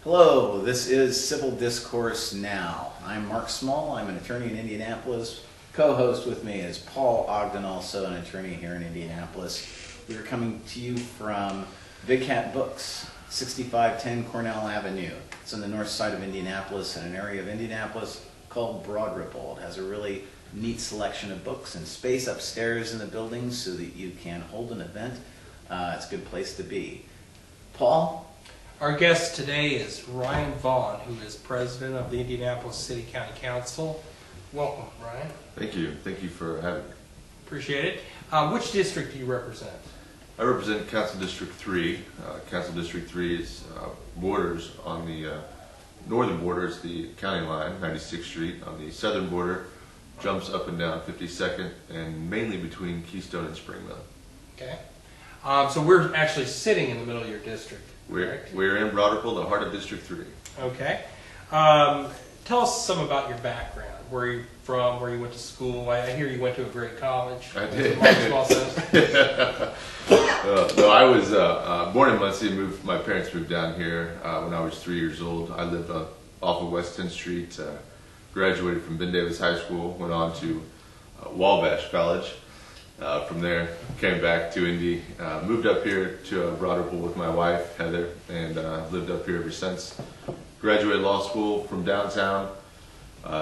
Hello, this is Civil Discourse Now. I'm Mark Small. I'm an attorney in Indianapolis. Co-host with me is Paul Ogden, also an attorney here in Indianapolis. We are coming to you from Big Cat Books, 6510 Cornell Avenue. It's on the north side of Indianapolis in an area of Indianapolis called Broad Ripple. It has a really neat selection of books and space upstairs in the building so that you can hold an event. It's a good place to be. Paul? Our guest today is Ryan Vaughn, who is president of the Indianapolis City-County Council. Welcome, Ryan. Thank you. Thank you for having me. Appreciate it. Which district do you represent? I represent Council District 3. Council District 3 is borders on the northern border is the county line, 96th Street. On the southern border, jumps up and down 52nd, and mainly between Keystone and Spring Mill. Okay. So we're actually sitting in the middle of your district. We're in Broad Ripple, the heart of District 3. Okay. Tell us some about your background. Where are you from? Where you went to school? I hear you went to a great college. I did. No, I was born in Muncie. My parents moved down here when I was 3 years old. I lived off of West 10th Street. Graduated from Ben Davis High School. Went on to Wabash College. From there, came back to Indy, moved up here to Broad Ripple with my wife, Heather, and lived up here ever since. Graduated law school from downtown,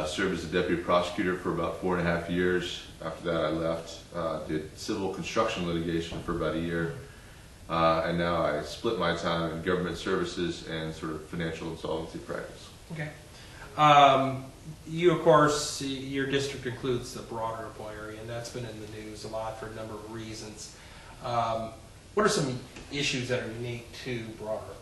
served as a deputy prosecutor for about 4.5 years. After that, I left, did civil construction litigation for about a year, and now I split my time in government services and sort of financial insolvency practice. Okay. You, of course, your district includes the Broad Ripple area, and that's been in the news a lot for a number of reasons. What are some issues that are unique to Broad Ripple?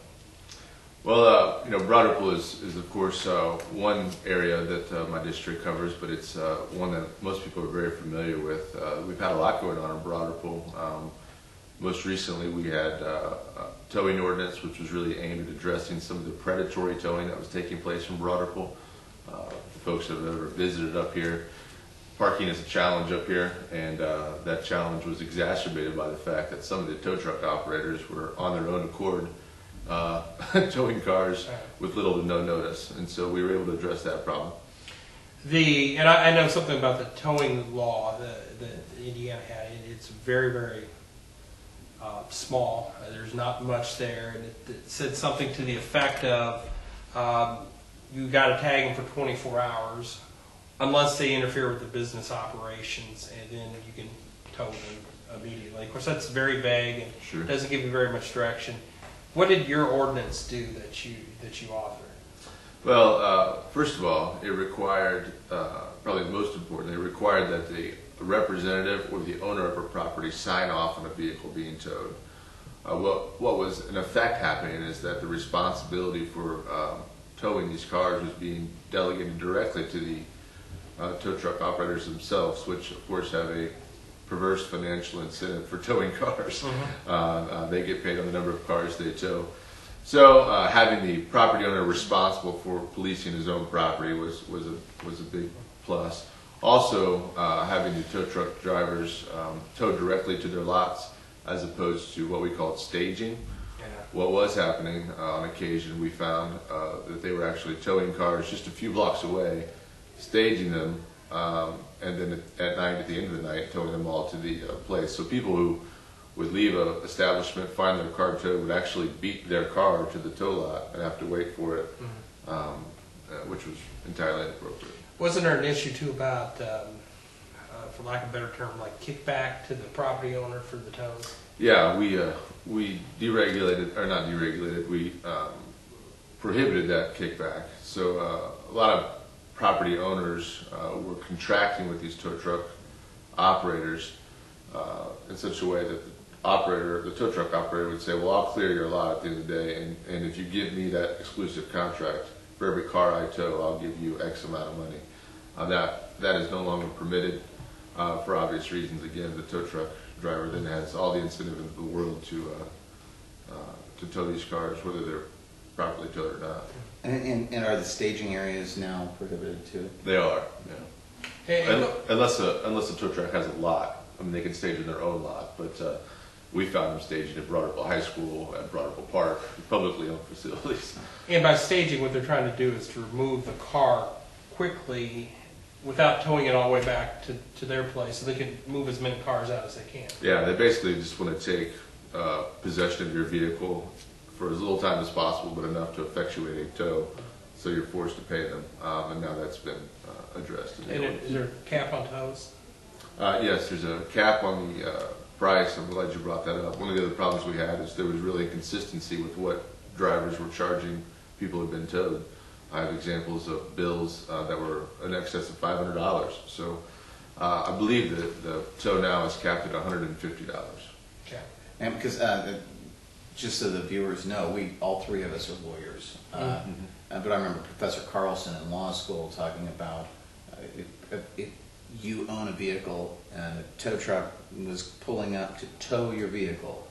Well, Broad Ripple is of course one area that my district covers, but it's one that most people are very familiar with. We've had a lot going on in Broad Ripple. Most recently, we had a towing ordinance, which was really aimed at addressing some of the predatory towing that was taking place in Broad Ripple. For folks that have ever visited up here, parking is a challenge up here, and that challenge was exacerbated by the fact that some of the tow truck operators were on their own accord towing cars with little to no notice, and so we were able to address that problem. And I know something about the towing law that Indiana had. It's very, very small. There's not much there, and it said something to the effect of you got to tag them for 24 hours unless they interfere with the business operations, and then you can tow them immediately. Of course, that's very vague and Sure. doesn't give you very much direction. What did your ordinance do that you authored? Well, first of all, it required, probably the most important, it required that the representative or the owner of a property sign off on a vehicle being towed. What was in effect happening is that the responsibility for towing these cars was being delegated directly to the tow truck operators themselves, which of course have a perverse financial incentive for towing cars. Mm-hmm. They get paid on the number of cars they tow. So having the property owner responsible for policing his own property was a big plus. Also, having the tow truck drivers tow directly to their lots as opposed to what we call staging. Yeah. What was happening on occasion, we found that they were actually towing cars just a few blocks away, staging them, and then at night, at the end of the night, towing them all to the place. So people who would leave an establishment, find their car towed, would actually beat their car to the tow lot and have to wait for it, mm-hmm. Which was entirely inappropriate. Wasn't there an issue too about, for lack of a better term, like kickback to the property owner for the tows? Yeah, we deregulated, or not deregulated, we prohibited that kickback. So a lot of property owners were contracting with these tow truck operators in such a way that the tow truck operator would say, well, I'll clear your lot at the end of the day, and if you give me that exclusive contract, for every car I tow, I'll give you X amount of money. That is no longer permitted for obvious reasons. Again, the tow truck driver then has all the incentive in the world to tow these cars, whether they're properly towed or not. And are the staging areas now prohibited too? They are, yeah. Unless a tow truck has a lot. I mean, they can stage in their own lot, but we found them staging at Broad Ripple High School, at Broad Ripple Park, publicly owned facilities. And by staging, what they're trying to do is to remove the car quickly without towing it all the way back to their place, so they can move as many cars out as they can. Yeah, they basically just want to take possession of your vehicle for as little time as possible, but enough to effectuate a tow, so you're forced to pay them. And now that's been addressed. And is there a cap on tows? Yes, there's a cap on the price. I'm glad you brought that up. One of the other problems we had is there was really inconsistency with what drivers were charging people who had been towed. I have examples of bills that were in excess of $500. So I believe that the tow now is capped at $150. Okay. And because, just so the viewers know, all three of us are lawyers. But I remember Professor Carlson in law school talking about if you own a vehicle and a tow truck was pulling up to tow your vehicle,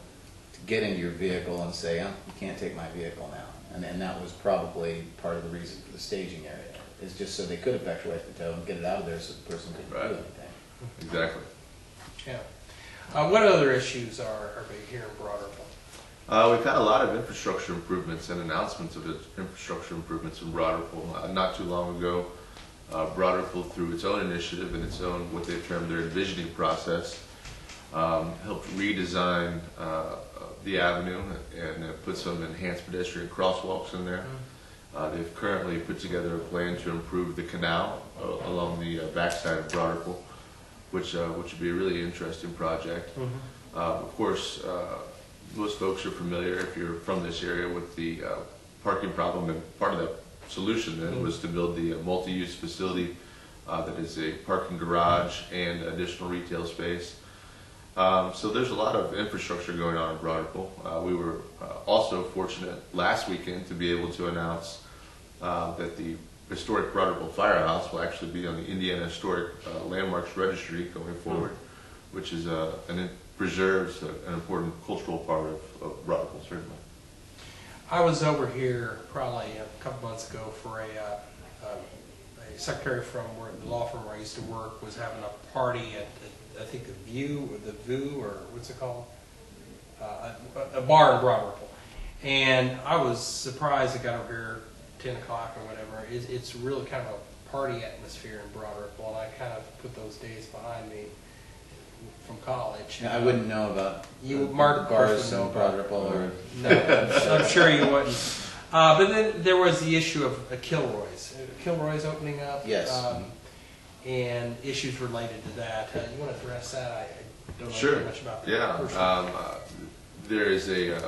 to get into your vehicle and say, oh, you can't take my vehicle now. And that was probably part of the reason for the staging area, is just so they could effectuate the tow and get it out of there so the person couldn't do anything. Exactly. Yeah. What other issues are big here in Broad Ripple? We've had a lot of infrastructure improvements and announcements of infrastructure improvements in Broad Ripple. Not too long ago, Broad Ripple, through its own initiative and its own, what they term their envisioning process, helped redesign the avenue and put some enhanced pedestrian crosswalks in there. They've currently put together a plan to improve the canal along the backside of Broad Ripple, which would be a really interesting project. Of course, most folks are familiar, if you're from this area, with the parking problem, and part of the solution then was to build the multi-use facility that is a parking garage and additional retail space. So there's a lot of infrastructure going on in Broad Ripple. We were also fortunate last weekend to be able to announce that the historic Broad Ripple Firehouse will actually be on the Indiana Historic Landmarks Registry going forward, which is preserves an important cultural part of Broad Ripple, certainly. I was over here probably a couple months ago for a secretary from the law firm where I used to work was having a party at I think the View, or what's it called? A bar in Broad Ripple. And I was surprised I got over here 10 o'clock or whatever. It's really kind of a party atmosphere in Broad Ripple, and I kind of put those days behind me from college. Yeah, I wouldn't know about You, Mark, bars in Broad Ripple or... No, I'm sure you wouldn't. But then there was the issue of Kilroy's. Kilroy's opening up. Yes. And issues related to that. You want to address that? I don't know Sure. much about that. Yeah. There was a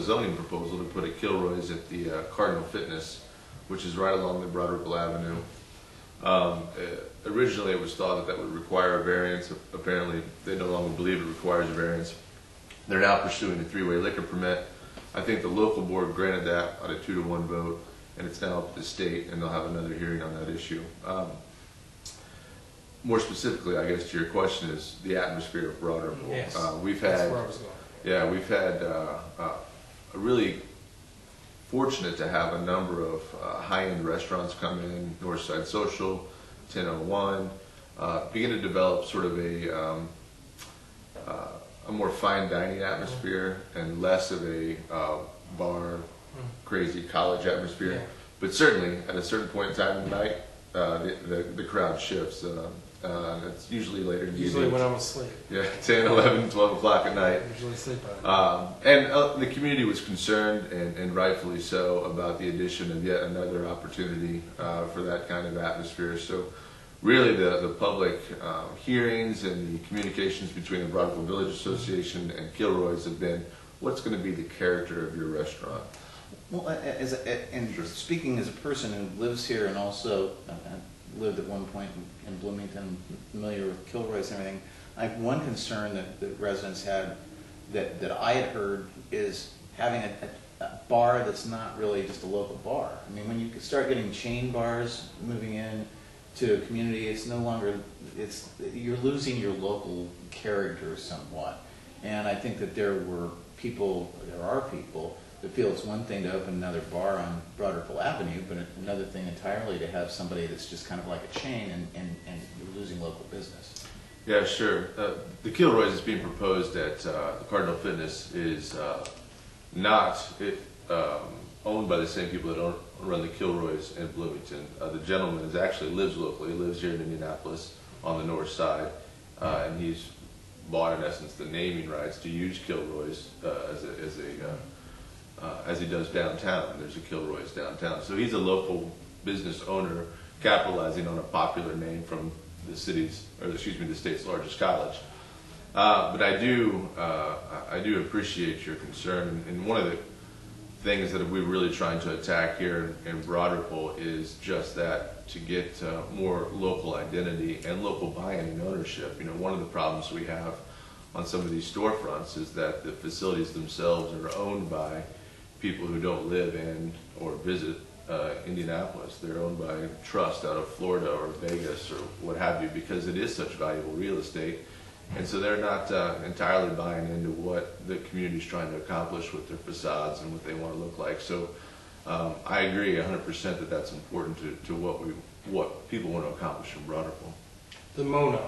zoning proposal to put a Kilroy's at the Cardinal Fitness, which is right along the Broad Ripple Avenue. Originally it was thought that would require a variance. Apparently they no longer believe it requires a variance. They're now pursuing a 3-way liquor permit. I think the local board granted that on a 2-to-1 vote, and it's now up to the state, and they'll have another hearing on that issue. More specifically, I guess, to your question is the atmosphere of Broad Ripple. Yes, We've that's had, where I was going. yeah, we've had really fortunate to have a number of high-end restaurants come in, Northside Social, 1001, begin to develop sort of a more fine dining atmosphere and less of a bar, crazy college atmosphere. Yeah. But certainly, at a certain point in time of the night, the crowd shifts. It's usually later in the Usually evening. when I'm asleep. Yeah, 10, 11, 12 o'clock at night. Usually sleep on it. And the community was concerned, and rightfully so, about the addition of yet another opportunity for that kind of atmosphere. So really the public hearings and the communications between the Broad Ripple Village Association and Kilroy's have been, what's going to be the character of your restaurant? Well, and speaking as a person who lives here and also lived at one point in Bloomington, familiar with Kilroy's and everything, I have one concern that residents had that I had heard is having a bar that's not really just a local bar. I mean, when you start getting chain bars moving in to a community, it's no longer, you're losing your local character somewhat. And I think that there are people that feel it's one thing to open another bar on Broad Ripple Avenue, but another thing entirely to have somebody that's just kind of like a chain and you're losing local business. Yeah, sure. The Kilroy's that's being proposed at Cardinal Fitness is not owned by the same people that run the Kilroy's in Bloomington. The gentleman actually lives locally. He lives here in Indianapolis on the north side, and he's bought, in essence, the naming rights to use Kilroy's as he does downtown. There's a Kilroy's downtown. So he's a local business owner capitalizing on a popular name from the state's largest college. But I do appreciate your concern, and one of the things that we're really trying to attack here in Broad Ripple is just that, to get more local identity and local buy-in and ownership. You know, one of the problems we have on some of these storefronts is that the facilities themselves are owned by people who don't live in or visit Indianapolis. They're owned by trust out of Florida or Vegas or what have you, because it is such valuable real estate. And so they're not entirely buying into what the community's trying to accomplish with their facades and what they want to look like. So I agree 100% that that's important to what people want to accomplish in Broad Ripple. The Monon.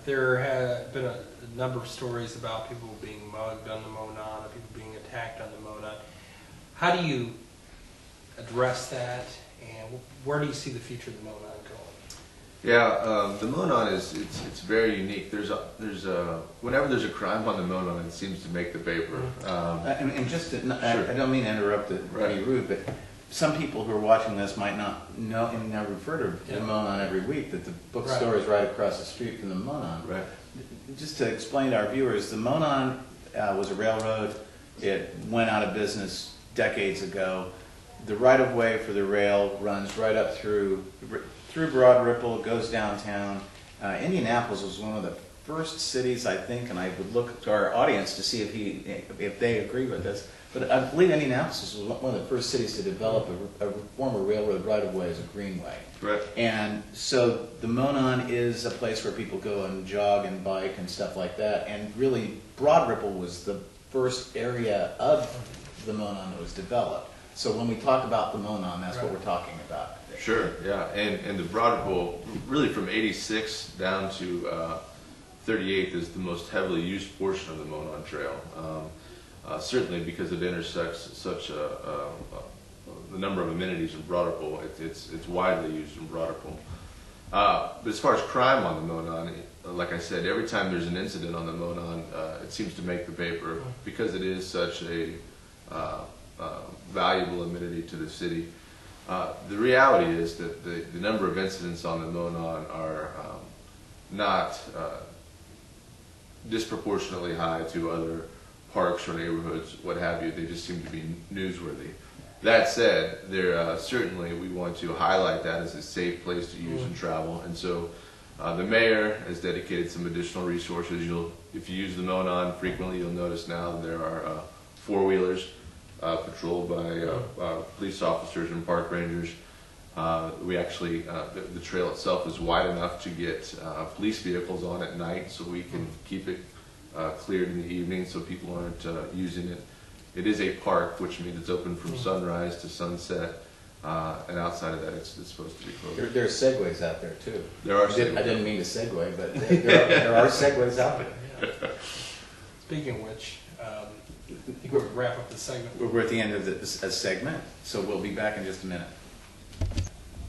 There have been a number of stories about people being mugged on the Monon, or people being attacked on the Monon. How do you address that, and where do you see the future of the Monon going? Yeah, the Monon it's very unique. Whenever there's a crime on the Monon, it seems to make the paper. And just to, Sure. I don't mean to interrupt it, Right. be rude, but some people who are watching this might not know, and never heard of the Monon every week, that the bookstore is right across the street from the Monon. Right. Just to explain to our viewers, the Monon was a railroad. It went out of business decades ago. The right-of-way for the rail runs right up through Broad Ripple, goes downtown. Indianapolis was one of the first cities, I think, and I would look to our audience to see if they agree with this, but I believe Indianapolis was one of the first cities to develop a former railroad right-of-way as a greenway. Right. And so the Monon is a place where people go and jog and bike and stuff like that, and really Broad Ripple was the first area of the Monon that was developed. So when we talk about the Monon, that's what we're talking about. Sure, yeah, and the Broad Ripple, really from 86 down to 38th is the most heavily used portion of the Monon Trail. Certainly because it intersects such the number of amenities in Broad Ripple, it's widely used in Broad Ripple. But as far as crime on the Monon, like I said, every time there's an incident on the Monon, it seems to make the paper because it is such a valuable amenity to the city. The reality is that the number of incidents on the Monon are not disproportionately high to other parks or neighborhoods, what have you. They just seem to be newsworthy. That said, certainly we want to highlight that as a safe place to use and travel. And so the mayor has dedicated some additional resources. If you use the Monon frequently, you'll notice now that there are four-wheelers patrolled by police officers and park rangers. We actually, the trail itself is wide enough to get police vehicles on at night, so we can keep it cleared in the evening so people aren't using it. It is a park, which means it's open from sunrise to sunset, and outside of that, it's supposed to be closed. There are segways out there too. There are I segways. didn't mean to segue, but there are segways out there. Yeah. Speaking of which, I think we'll wrap up the segment. We're at the end of a segment, so we'll be back in just a minute.